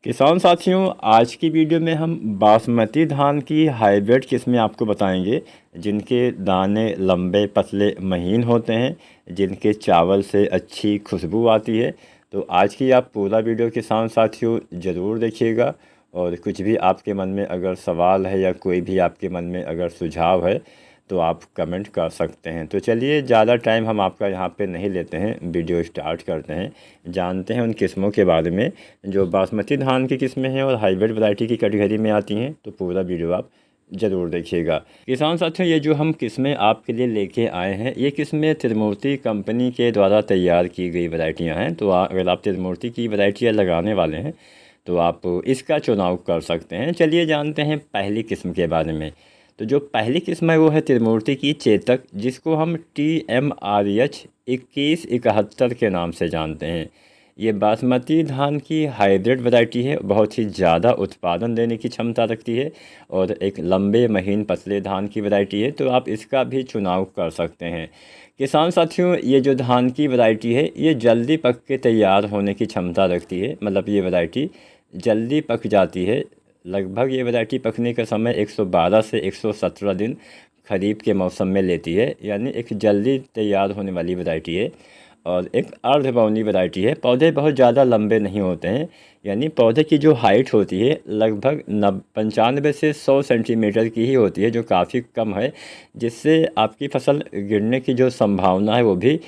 किसान साथियों, आज की वीडियो में हम बासमती धान की हाइब्रिड किस्में आपको बताएंगे जिनके दाने लंबे पतले महीन होते हैं, जिनके चावल से अच्छी खुशबू आती है। तो आज की आप पूरा वीडियो किसान साथियों ज़रूर देखिएगा। और कुछ भी आपके मन में अगर सवाल है या कोई भी आपके मन में अगर सुझाव है तो आप कमेंट कर सकते हैं। तो चलिए, ज़्यादा टाइम हम आपका यहाँ पे नहीं लेते हैं, वीडियो स्टार्ट करते हैं। जानते हैं उन किस्मों के बारे में जो बासमती धान की किस्में हैं और हाइब्रिड वैरायटी की कैटेगरी में आती हैं। तो पूरा वीडियो आप ज़रूर देखिएगा। किसान साथियों, ये जो हम किस्में आपके लिए लेके आए हैं, ये किस्में त्रिमूर्ति कंपनी के द्वारा तैयार की गई वैरायटियाँ हैं। तो अगर आप त्रिमूर्ति की वैरायटियाँ लगाने वाले हैं तो आप इसका चुनाव कर सकते हैं। चलिए जानते हैं पहली किस्म के बारे में। तो जो पहली किस्म है वो है त्रिमूर्ति की चेतक, जिसको हम TMRH 2171 के नाम से जानते हैं। ये बासमती धान की हाइब्रिड वैरायटी है, बहुत ही ज़्यादा उत्पादन देने की क्षमता रखती है और एक लंबे महीन पतले धान की वैरायटी है। तो आप इसका भी चुनाव कर सकते हैं। किसान साथियों, ये जो धान की वैरायटी है ये जल्दी पक के तैयार होने की क्षमता रखती है। मतलब ये वैरायटी जल्दी पक जाती है। लगभग ये वैरायटी पकने का समय 112 से 117 दिन खरीफ के मौसम में लेती है। यानी एक जल्दी तैयार होने वाली वैरायटी है और एक अर्धबौनी वैरायटी है। पौधे बहुत ज़्यादा लंबे नहीं होते हैं, यानी पौधे की जो हाइट होती है लगभग 95 से 100 सेंटीमीटर की ही होती है, जो काफ़ी कम है, जिससे आपकी फसल गिरने की जो संभावना है वो भी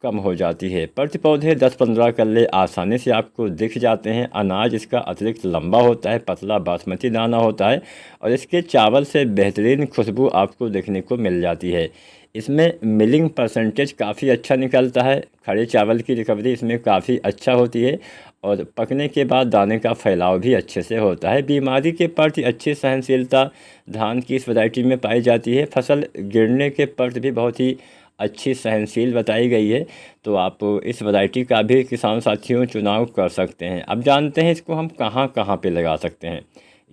कम हो जाती है। प्रति पौधे 10-15 कल्ले आसानी से आपको दिख जाते हैं। अनाज इसका अतिरिक्त लंबा होता है, पतला बासमती दाना होता है और इसके चावल से बेहतरीन खुशबू आपको देखने को मिल जाती है। इसमें मिलिंग परसेंटेज काफ़ी अच्छा निकलता है। खड़े चावल की रिकवरी इसमें काफ़ी अच्छा होती है और पकने के बाद दाने का फैलाव भी अच्छे से होता है। बीमारी के प्रति अच्छी सहनशीलता धान की इस वैरायटी में पाई जाती है। फसल गिरने के प्रति भी बहुत ही अच्छी सहनशील बताई गई है। तो आप इस वैरायटी का भी किसान साथियों चुनाव कर सकते हैं। अब जानते हैं इसको हम कहाँ कहाँ पे लगा सकते हैं।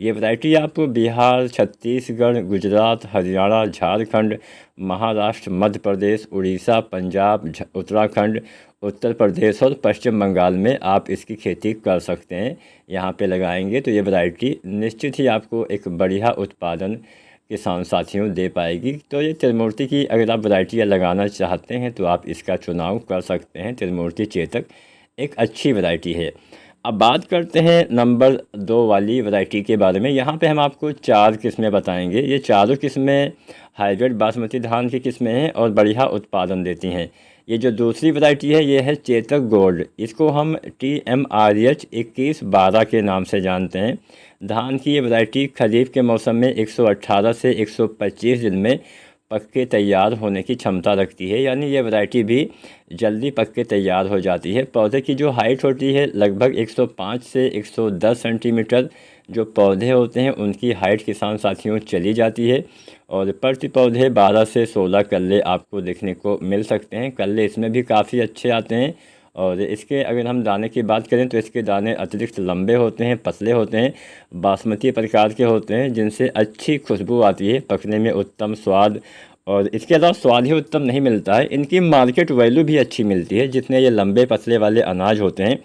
ये वैरायटी आप बिहार, छत्तीसगढ़, गुजरात, हरियाणा, झारखंड, महाराष्ट्र, मध्य प्रदेश, उड़ीसा, पंजाब, उत्तराखंड, उत्तर प्रदेश और पश्चिम बंगाल में आप इसकी खेती कर सकते हैं। यहाँ पे लगाएंगे तो ये वैरायटी निश्चित ही आपको एक बढ़िया उत्पादन किसान साथियों दे पाएगी। तो ये त्रिमूर्ति की अगर आप वैरायटियाँ लगाना चाहते हैं तो आप इसका चुनाव कर सकते हैं। त्रिमूर्ति चेतक एक अच्छी वैरायटी है। अब बात करते हैं नंबर 2 वाली वैरायटी के बारे में। यहाँ पे हम आपको 4 किस्में बताएंगे। ये चारों किस्में हाइब्रिड बासमती धान की किस्में हैं और बढ़िया उत्पादन देती हैं। ये जो दूसरी वैरायटी है ये है चेतक गोल्ड। इसको हम TMRH 2112 के नाम से जानते हैं। धान की ये वैरायटी खरीफ के मौसम में 118 से 125 दिन में पक के तैयार होने की क्षमता रखती है। यानी ये वैरायटी भी जल्दी पक के तैयार हो जाती है। पौधे की जो हाइट होती है लगभग 105 से 110 सेंटीमीटर जो पौधे होते हैं उनकी हाइट किसान साथियों चली जाती है और प्रति पौधे 12 से 16 कल्ले आपको देखने को मिल सकते हैं। कल्ले इसमें भी काफ़ी अच्छे आते हैं। और इसके अगर हम दाने की बात करें तो इसके दाने अतिरिक्त लंबे होते हैं, पतले होते हैं, बासमती प्रकार के होते हैं, जिनसे अच्छी खुशबू आती है, पकने में उत्तम स्वाद। और इसके अलावा स्वाद ही उत्तम नहीं मिलता है, इनकी मार्केट वैल्यू भी अच्छी मिलती है। जितने ये लंबे पतले वाले अनाज होते हैं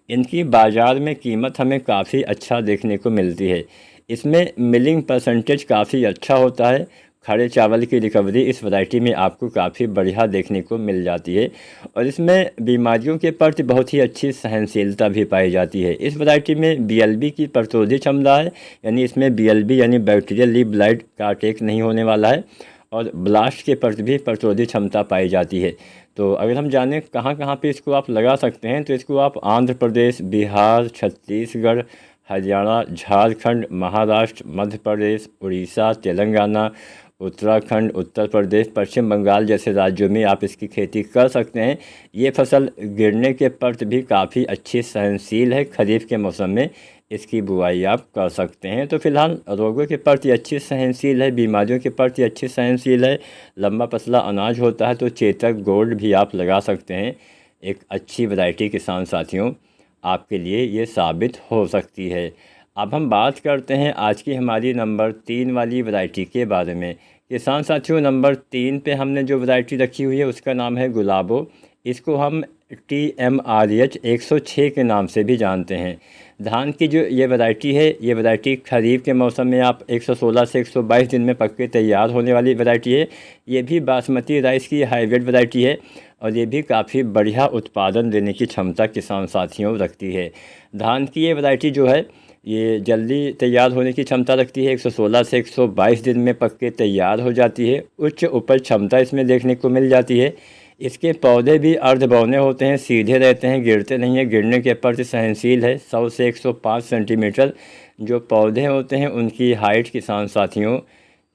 इनकी बाज़ार में कीमत हमें काफ़ी अच्छा देखने को मिलती है। इसमें मिलिंग परसेंटेज काफ़ी अच्छा होता है। खड़े चावल की रिकवरी इस वैरायटी में आपको काफ़ी बढ़िया देखने को मिल जाती है और इसमें बीमारियों के प्रति बहुत ही अच्छी सहनशीलता भी पाई जाती है। इस वैरायटी में BLB की प्रतिरोधी क्षमता है, यानी इसमें BLB यानी बैक्टीरियल लीफ ब्लाइट का अटैक नहीं होने वाला है और ब्लास्ट के प्रति भी प्रतिरोधी क्षमता पाई जाती है। तो अगर हम जानें कहाँ कहाँ पे इसको आप लगा सकते हैं तो इसको आप आंध्र प्रदेश, बिहार, छत्तीसगढ़, हरियाणा, झारखंड, महाराष्ट्र, मध्य प्रदेश, उड़ीसा, तेलंगाना, उत्तराखंड, उत्तर प्रदेश, पश्चिम बंगाल जैसे राज्यों में आप इसकी खेती कर सकते हैं। ये फसल गिरने के प्रति भी काफ़ी अच्छी सहनशील है। खरीफ के मौसम में इसकी बुआई आप कर सकते हैं। तो फिलहाल रोगों के प्रति अच्छी सहनशील है, बीमारियों के प्रति अच्छी सहनशील है, लंबा पतला अनाज होता है। तो चेतक गोल्ड भी आप लगा सकते हैं। एक अच्छी वैरायटी किसान साथियों आपके लिए ये साबित हो सकती है। अब हम बात करते हैं आज की हमारी नंबर 3 वाली वैरायटी के बारे में। किसान साथियों, नंबर 3 पे हमने जो वैरायटी रखी हुई है उसका नाम है गुलाबो। इसको हम TMRH 106 के नाम से भी जानते हैं। धान की जो ये वैरायटी है, ये वैरायटी खरीफ के मौसम में आप 116 से 122 दिन में पक के तैयार होने वाली वैरायटी है। ये भी बासमती राइस की हाइब्रिड वैरायटी है और ये भी काफ़ी बढ़िया उत्पादन देने की क्षमता किसान साथियों रखती है। धान की ये वैरायटी जो है ये जल्दी तैयार होने की क्षमता रखती है। 116 से 122 दिन में पक के तैयार हो जाती है। उच्च उपज क्षमता इसमें देखने को मिल जाती है। इसके पौधे भी अर्धबौने होते हैं, सीधे रहते हैं, गिरते नहीं हैं, गिरने के प्रति सहनशील है। 100 से 105 सेंटीमीटर जो पौधे होते हैं उनकी हाइट किसान साथियों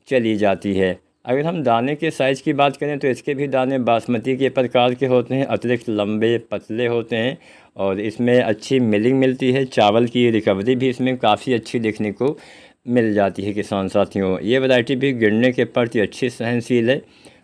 चली जाती है। अगर हम दाने के साइज़ की बात करें तो इसके भी दाने बासमती के प्रकार के होते हैं, अतिरिक्त लंबे पतले होते हैं और इसमें अच्छी मिलिंग मिलती है। चावल की रिकवरी भी इसमें काफ़ी अच्छी देखने को मिल जाती है किसान साथियों। ये वैरायटी भी गिरने के प्रति अच्छी सहनशील है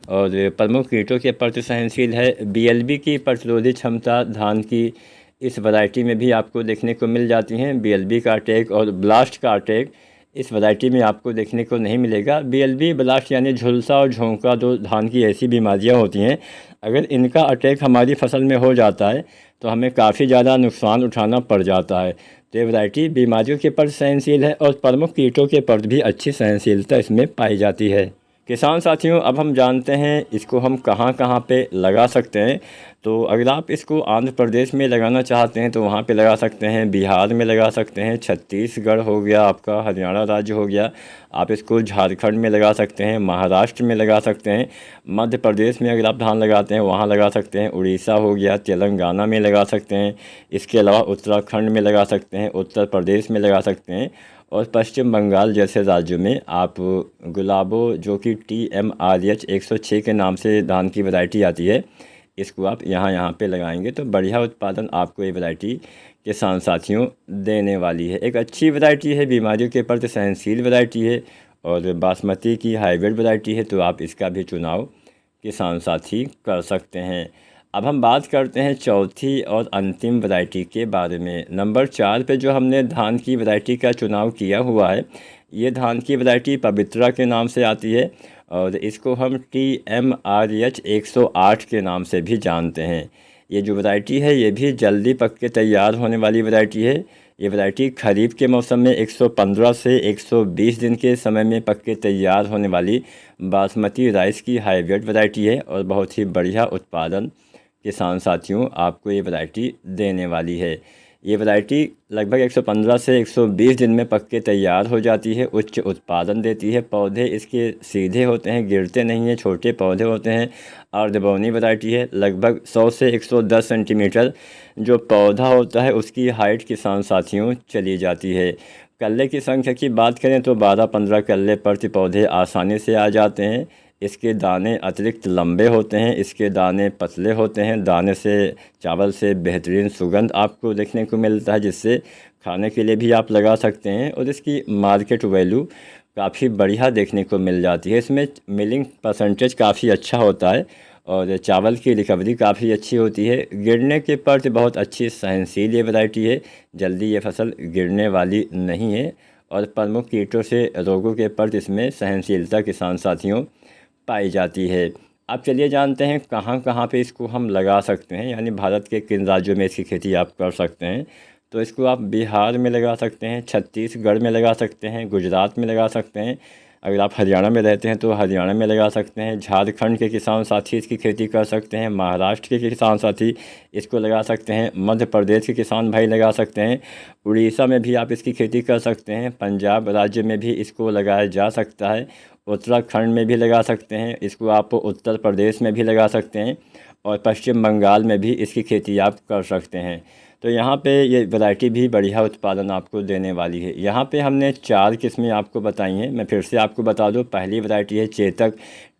और प्रमुख कीटों के प्रति सहनशील है। बीएलबी की प्रतिरोधी क्षमता धान की इस वैरायटी में भी आपको देखने को मिल जाती हैं। बीएलबी का अटैक और ब्लास्ट का अटैक इस वैरायटी में आपको देखने को नहीं मिलेगा। बीएलबी ब्लास्ट यानी झुलसा और झोंका दो धान की ऐसी बीमारियां होती हैं, अगर इनका अटैक हमारी फसल में हो जाता है तो हमें काफ़ी ज़्यादा नुकसान उठाना पड़ जाता है। तो ये वैरायटी बीमारियों के प्रति सहनशील है और प्रमुख कीटों के प्रति भी अच्छी सहनशीलता इसमें पाई जाती है। किसान साथियों, अब हम जानते हैं इसको हम कहाँ कहाँ पे लगा सकते हैं। तो अगर आप इसको आंध्र प्रदेश में लगाना चाहते हैं तो वहाँ पे लगा सकते हैं, बिहार में लगा सकते हैं, छत्तीसगढ़ हो गया आपका, हरियाणा राज्य हो गया, आप इसको झारखंड में लगा सकते हैं, महाराष्ट्र में लगा सकते हैं, मध्य प्रदेश में अगर आप धान लगाते हैं वहाँ लगा सकते हैं, उड़ीसा हो गया, तेलंगाना में लगा सकते हैं, इसके अलावा उत्तराखंड में लगा सकते हैं, उत्तर प्रदेश में लगा सकते हैं और पश्चिम बंगाल जैसे राज्यों में आप गुलाबो जो कि TMRH 106 के नाम से धान की वैरायटी आती है, इसको आप यहाँ पे लगाएंगे तो बढ़िया उत्पादन आपको ये वैरायटी किसान साथियों देने वाली है। एक अच्छी वैरायटी है, बीमारियों के प्रति सहनशील वैरायटी है और बासमती की हाइब्रिड वैरायटी है, तो आप इसका भी चुनाव किसान साथी कर सकते हैं। अब हम बात करते हैं चौथी और अंतिम वैरायटी के बारे में। नंबर 4 पे जो हमने धान की वैरायटी का चुनाव किया हुआ है, ये धान की वैरायटी पवित्रा के नाम से आती है और इसको हम TMRH 108 के नाम से भी जानते हैं। ये जो वैरायटी है ये भी जल्दी पक के तैयार होने वाली वैरायटी है। ये वैरायटी खरीफ के मौसम में 115 से 120 दिन के समय में पक के तैयार होने वाली बासमती राइस की हाइब्रिड वैरायटी है और बहुत ही बढ़िया उत्पादन किसान साथियों आपको ये वैरायटी देने वाली है। ये वैरायटी लगभग 115 से 120 दिन में पक के तैयार हो जाती है, उच्च उत्पादन देती है। पौधे इसके सीधे होते हैं, गिरते नहीं हैं, छोटे पौधे होते हैं। अर्धबौनी वैरायटी है, लगभग 100 से 110 सेंटीमीटर जो पौधा होता है उसकी हाइट किसान साथियों चली जाती है। कल्ले की संख्या की बात करें तो 12-15 कल्ले प्रति पौधे आसानी से आ जाते हैं। इसके दाने अतिरिक्त लंबे होते हैं, इसके दाने पतले होते हैं। दाने से चावल से बेहतरीन सुगंध आपको देखने को मिलता है, जिससे खाने के लिए भी आप लगा सकते हैं और इसकी मार्केट वैल्यू काफ़ी बढ़िया देखने को मिल जाती है। इसमें मिलिंग परसेंटेज काफ़ी अच्छा होता है और चावल की रिकवरी काफ़ी अच्छी होती है। गिरने के प्रति बहुत अच्छी सहनशील ये वैरायटी है, जल्दी ये फसल गिरने वाली नहीं है और प्रमुख कीटों से रोगों के प्रति इसमें सहनशीलता किसान साथियों पाई जाती है। अब चलिए जानते हैं कहाँ कहाँ पे इसको हम लगा सकते हैं, यानी भारत के किन राज्यों में इसकी खेती आप कर सकते हैं। तो इसको आप बिहार में लगा सकते हैं, छत्तीसगढ़ में लगा सकते हैं, गुजरात में लगा सकते हैं। अगर आप हरियाणा में रहते हैं तो हरियाणा में लगा सकते हैं। झारखंड के किसान साथी इसकी खेती कर सकते हैं। महाराष्ट्र के किसान साथी इसको लगा सकते हैं। मध्य प्रदेश के किसान भाई लगा सकते हैं। उड़ीसा में भी आप इसकी खेती कर सकते हैं। पंजाब राज्य में भी इसको लगाया जा सकता है। उत्तराखंड में भी लगा सकते हैं। इसको आप उत्तर प्रदेश में भी लगा सकते हैं और पश्चिम बंगाल में भी इसकी खेती आप कर सकते हैं। तो यहाँ पे ये वैरायटी भी बढ़िया उत्पादन आपको देने वाली है। यहाँ पे हमने 4 किस्में आपको बताई हैं। मैं फिर से आपको बता दूँ, पहली वैरायटी है चेतक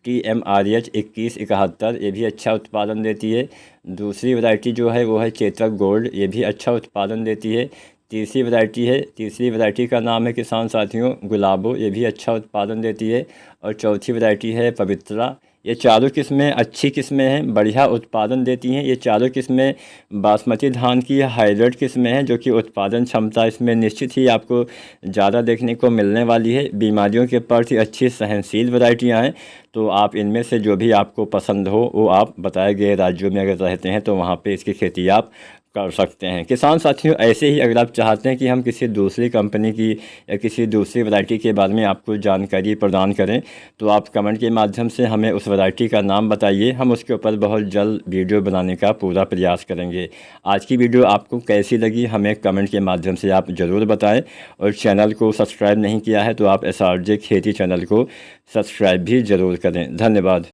TMRH 2171, ये भी अच्छा उत्पादन देती है। दूसरी वैरायटी जो है वो है चेतक गोल्ड, ये भी अच्छा उत्पादन देती है। तीसरी वैरायटी का नाम है किसान साथियों गुलाबो, ये भी अच्छा उत्पादन देती है। और चौथी वैरायटी है पवित्रा। ये चारों किस्में अच्छी किस्में हैं, बढ़िया उत्पादन देती हैं। ये चारों किस्में बासमती धान की हाइब्रिड किस्में हैं जो कि उत्पादन क्षमता इसमें निश्चित ही आपको ज़्यादा देखने को मिलने वाली है। बीमारियों के प्रति अच्छी सहनशील वैरायटियाँ हैं। तो आप इनमें से जो भी आपको पसंद हो वो आप बताए गए राज्यों में अगर रहते हैं तो वहाँ पे इसकी खेती आप कर सकते हैं। किसान साथियों, ऐसे ही अगर आप चाहते हैं कि हम किसी दूसरी कंपनी की या किसी दूसरी वैरायटी के बारे में आपको जानकारी प्रदान करें, तो आप कमेंट के माध्यम से हमें उस वैरायटी का नाम बताइए। हम उसके ऊपर बहुत जल्द वीडियो बनाने का पूरा प्रयास करेंगे। आज की वीडियो आपको कैसी लगी हमें कमेंट के माध्यम से आप ज़रूर बताएं, और चैनल को सब्सक्राइब नहीं किया है तो आप SRJ खेती चैनल को सब्सक्राइब भी ज़रूर करें। धन्यवाद।